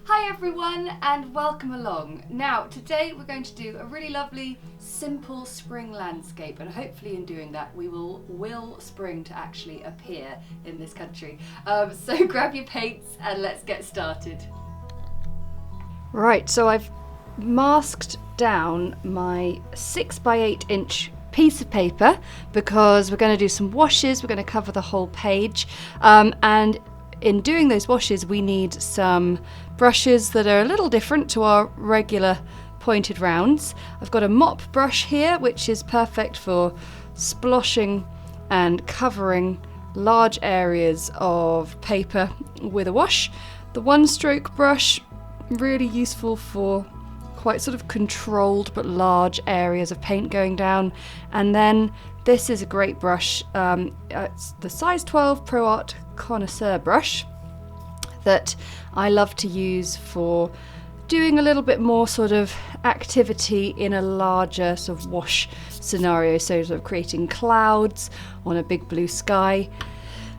Hi everyone and welcome along. Now today we're going to do a really lovely simple spring landscape, and hopefully in doing that we will will spring to actually appear in this country. So grab your paints and let's get started. Right, so I've masked down my 6 by 8 inch piece of paper because we're going to do some washes. We're going to cover the whole page, and in doing those washes we need some brushes that are a little different to our regular pointed rounds. I've got a mop brush here which is perfect for sploshing and covering large areas of paper with a wash. The one stroke brush, really useful for quite sort of controlled but large areas of paint going down. And then this is a great brush. It's the size 12 Pro Art Connoisseur brush that I love to use for doing a little bit more sort of activity in a larger sort of wash scenario, so sort of creating clouds on a big blue sky.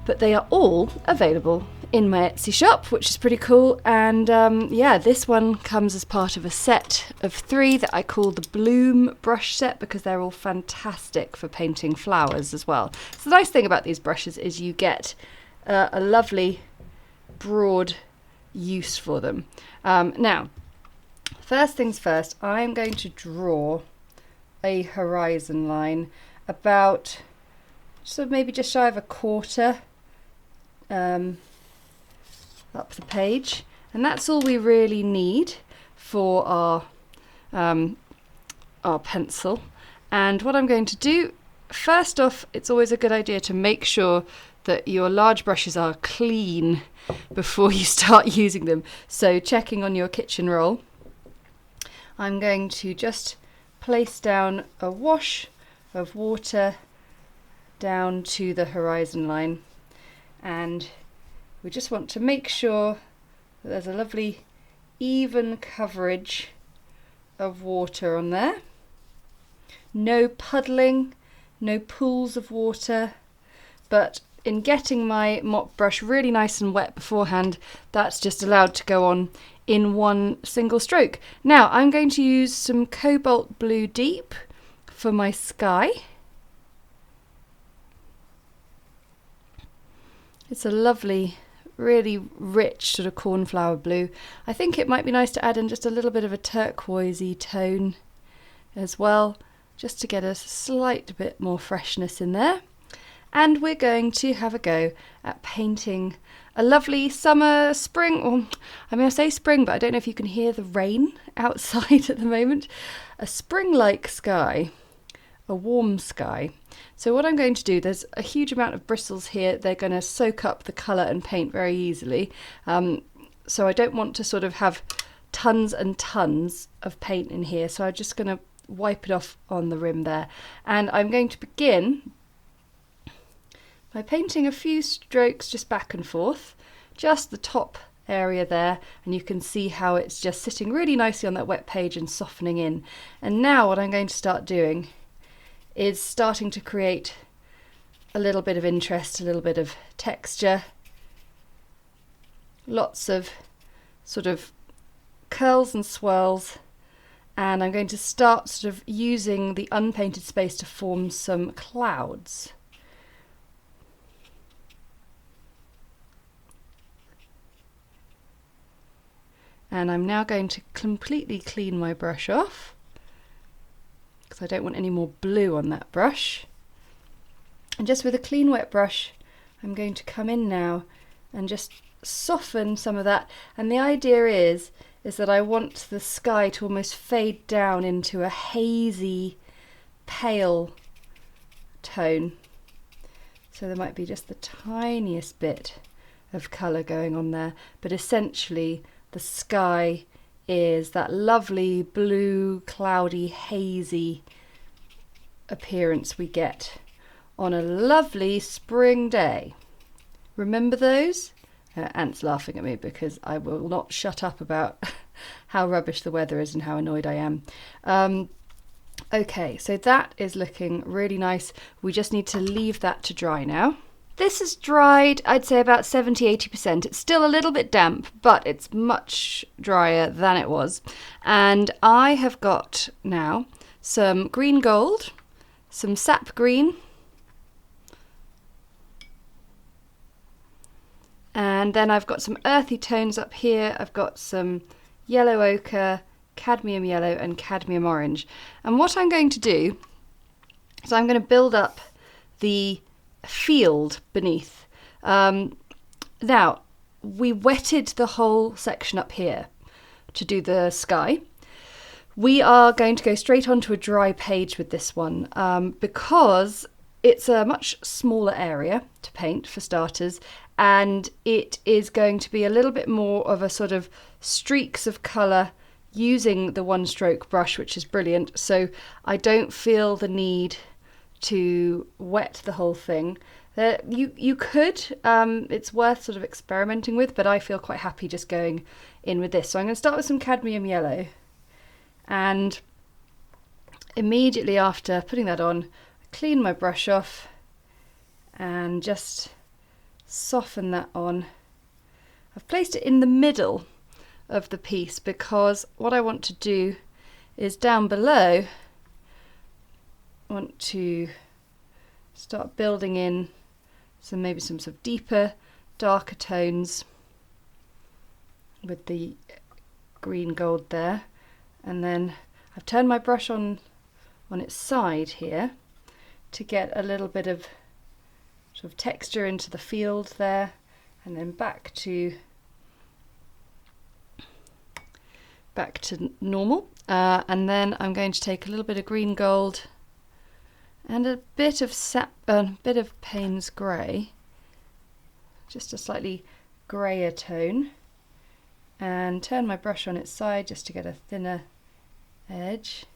But they are all available in my Etsy shop, which is pretty cool. And yeah, this one comes as part of a set of 3 that I call the Bloom brush set because they're all fantastic for painting flowers as well. So the nice thing about these brushes is you get a lovely broad use for them. Now, first things first, I'm going to draw a horizon line about so maybe just shy of a quarter up the page, and that's all we really need for our pencil. And what I'm going to do first off, it's always a good idea to make sure that your large brushes are clean before you start using them. So checking on your kitchen roll, I'm going to just place down a wash of water down to the horizon line, and we just want to make sure that there's a lovely even coverage of water on there. No puddling, no pools of water, but in getting my mop brush really nice and wet beforehand, that's just allowed to go on in one single stroke. Now I'm going to use some Cobalt Blue Deep for my sky. It's a lovely, really rich sort of cornflower blue. I think it might be nice to add in just a little bit of a turquoisey tone as well, just to get a slight bit more freshness in there. And we're going to have a go at painting a lovely summer, spring, or I mean I say spring, but I don't know if you can hear the rain outside at the moment. A spring-like sky, a warm sky. So what I'm going to do, there's a huge amount of bristles here. They're going to soak up the colour and paint very easily. So I don't want to sort of have tons and tons of paint in here. So I'm just going to wipe it off on the rim there. And I'm going to begin by painting a few strokes just back and forth, just the top area there, and you can see how it's just sitting really nicely on that wet page and softening in. And now what I'm going to start doing is starting to create a little bit of interest, a little bit of texture, lots of sort of curls and swirls, and I'm going to start sort of using the unpainted space to form some clouds. And I'm now going to completely clean my brush off because I don't want any more blue on that brush. And just with a clean wet brush, I'm going to come in now and just soften some of that. And the idea is that I want the sky to almost fade down into a hazy, pale tone. So there might be just the tiniest bit of colour going on there, but essentially the sky is that lovely blue, cloudy, hazy appearance we get on a lovely spring day. Remember those? Ant's laughing at me because I will not shut up about how rubbish the weather is and how annoyed I am. Okay, so that is looking really nice. We just need to leave that to dry now. This is dried, I'd say about 70–80%. It's still a little bit damp, but it's much drier than it was. And I have got now some green gold, some sap green, and then I've got some earthy tones up here. I've got some yellow ochre, cadmium yellow and cadmium orange. And what I'm going to do is I'm going to build up the field beneath. Now, we wetted the whole section up here to do the sky. We are going to go straight onto a dry page with this one because it's a much smaller area to paint for starters, and it is going to be a little bit more of a sort of streaks of colour using the one stroke brush, which is brilliant. So I don't feel the need to wet the whole thing. You could, it's worth sort of experimenting with, but I feel quite happy just going in with this. So I'm going to start with some cadmium yellow, and immediately after putting that on, clean my brush off and just soften that on. I've placed it in the middle of the piece because what I want to do is down below want to start building in maybe some sort of deeper, darker tones with the green gold there. And then I've turned my brush on its side here to get a little bit of sort of texture into the field there, and then back to normal. And then I'm going to take a little bit of green gold and a bit of Payne's grey, just a slightly greyer tone, and turn my brush on its side just to get a thinner edge.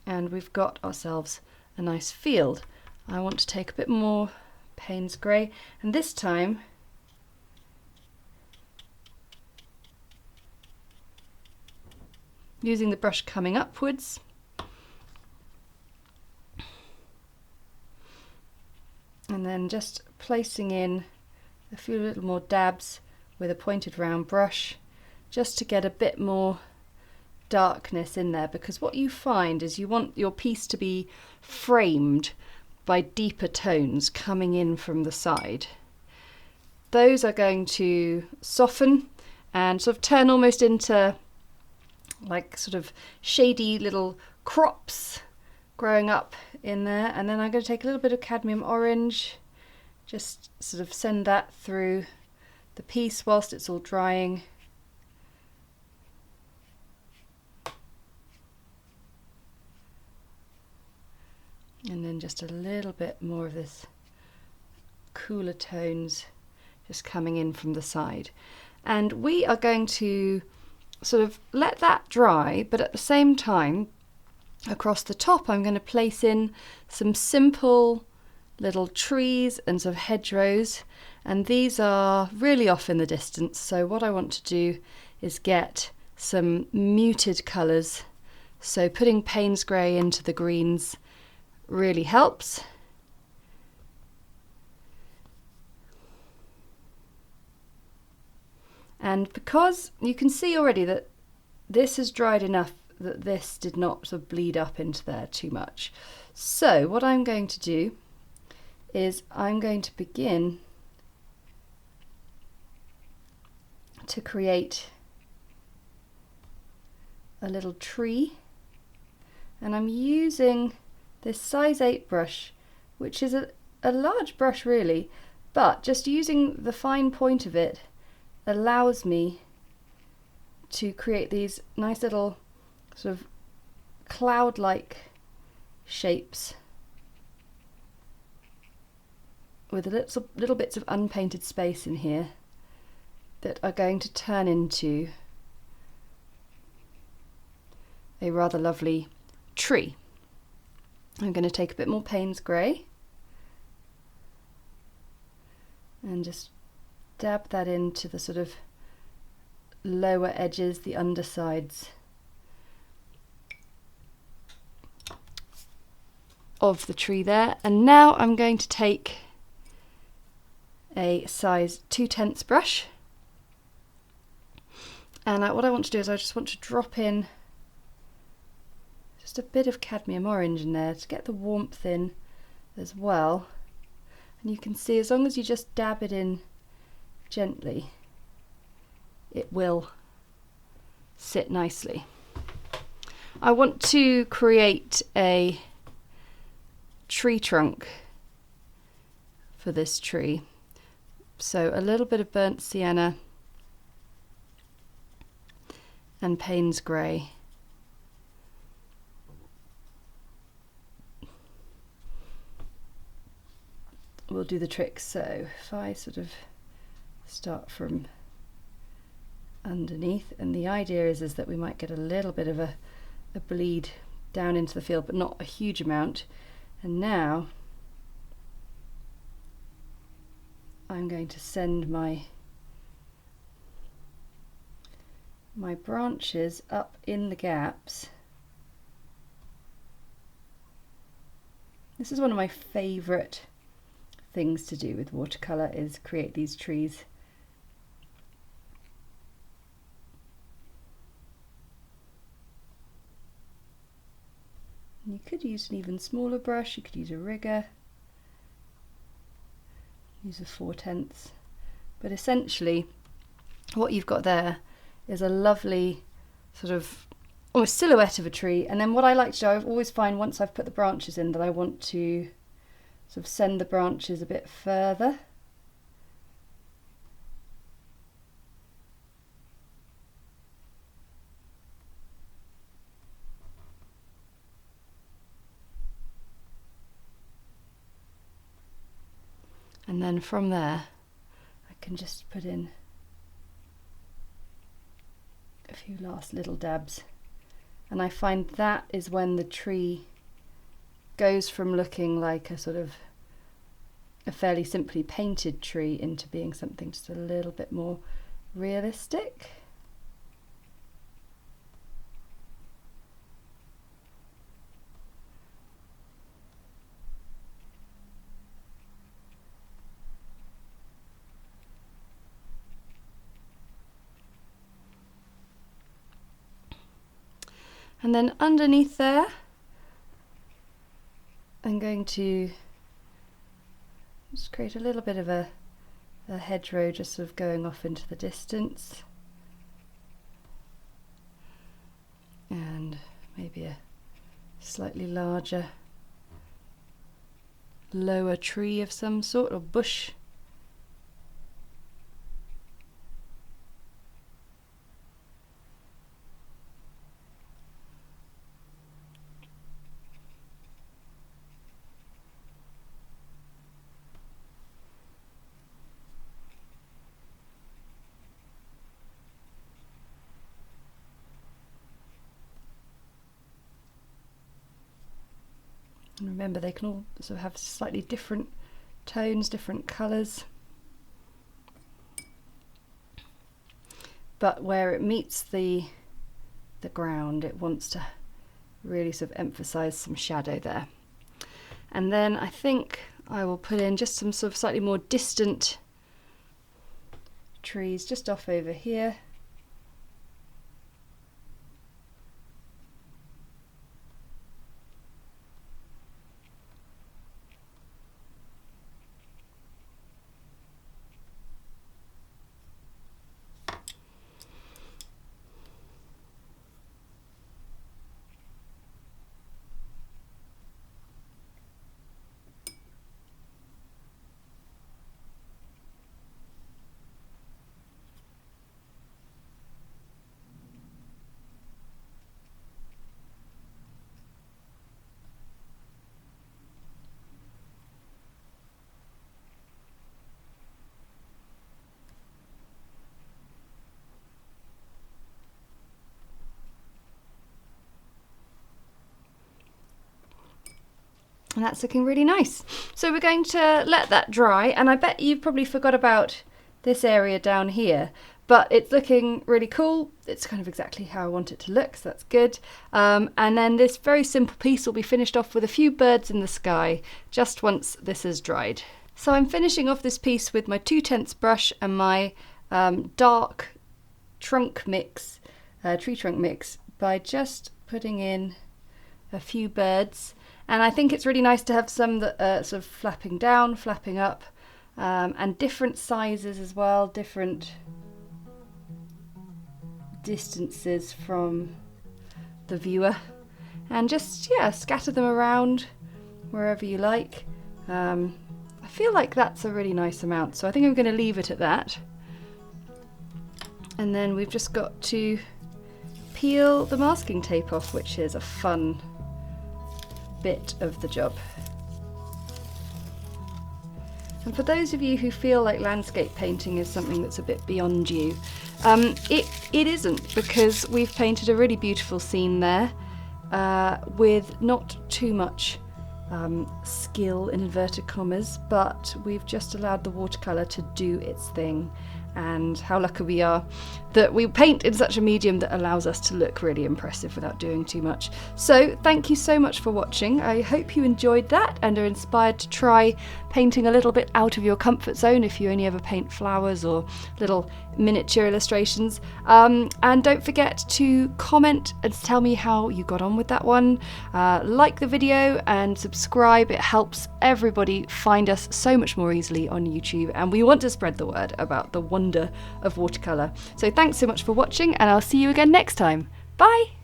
And we've got ourselves a nice field. I want to take a bit more Payne's grey, and this time using the brush coming upwards, and then just placing in a few little more dabs with a pointed round brush just to get a bit more darkness in there, because what you find is you want your piece to be framed by deeper tones coming in from the side. Those are going to soften and sort of turn almost into like sort of shady little crops growing up in there. And then I'm going to take a little bit of cadmium orange, just sort of send that through the piece whilst it's all drying. And then just a little bit more of this cooler tones just coming in from the side. And we are going to sort of let that dry, but at the same time, across the top, I'm going to place in some simple little trees and sort of hedgerows. And these are really off in the distance. So what I want to do is get some muted colours. So putting Payne's grey into the greens really helps. And because you can see already that this is dried enough that this did not sort of bleed up into there too much. So what I'm going to do is I'm going to begin to create a little tree, and I'm using this size 8 brush, which is a large brush really, but just using the fine point of it allows me to create these nice little sort of cloud-like shapes with little bits of unpainted space in here that are going to turn into a rather lovely tree. I'm going to take a bit more Payne's grey and just dab that into the sort of lower edges, the undersides. of the tree there. And now I'm going to take a size 2/10 brush, and what I want to do is I just want to drop in just a bit of cadmium orange in there to get the warmth in as well. And you can see, as long as you just dab it in gently, it will sit nicely. I want to create a tree trunk for this tree. So a little bit of burnt sienna and Payne's grey. Will do the trick. So if I sort of start from underneath, and the idea is that we might get a little bit of a bleed down into the field, but not a huge amount. And now I'm going to send my branches up in the gaps. This is one of my favourite things to do with watercolour, is create these trees. And you could use an even smaller brush, you could use a rigger, use a 4/10, but essentially what you've got there is a lovely sort of almost silhouette of a tree. And then what I like to do, I always find once I've put the branches in, that I want to sort of send the branches a bit further. And then from there I can just put in a few last little dabs, and I find that is when the tree goes from looking like a sort of a fairly simply painted tree into being something just a little bit more realistic. And then underneath there, I'm going to just create a little bit of a hedgerow, just sort of going off into the distance. And maybe a slightly larger, lower tree of some sort, or bush. And remember, they can all sort of have slightly different tones, different colours. But where it meets the ground, it wants to really sort of emphasise some shadow there. And then I think I will put in just some sort of slightly more distant trees just off over here. And that's looking really nice. So we're going to let that dry, and I bet you've probably forgot about this area down here, but it's looking really cool. It's kind of exactly how I want it to look, so that's good. And then this very simple piece will be finished off with a few birds in the sky just once this is dried. So I'm finishing off this piece with my 2/10 brush and my dark trunk mix, tree trunk mix, by just putting in a few birds. And I think it's really nice to have some that are sort of flapping down, flapping up, and different sizes as well, different distances from the viewer, and just, yeah, scatter them around wherever you like. I feel like that's a really nice amount, so I think I'm going to leave it at that. And then we've just got to peel the masking tape off, which is a fun bit of the job. And for those of you who feel like landscape painting is something that's a bit beyond you, it isn't, because we've painted a really beautiful scene there with not too much skill in inverted commas, but we've just allowed the watercolour to do its thing. And how lucky we are that we paint in such a medium that allows us to look really impressive without doing too much. So thank you so much for watching. I hope you enjoyed that and are inspired to try painting a little bit out of your comfort zone if you only ever paint flowers or little miniature illustrations. And don't forget to comment and tell me how you got on with that one. Like the video and subscribe. It helps everybody find us so much more easily on YouTube, and we want to spread the word about the wonder of watercolour. So thanks so much for watching, and I'll see you again next time. Bye!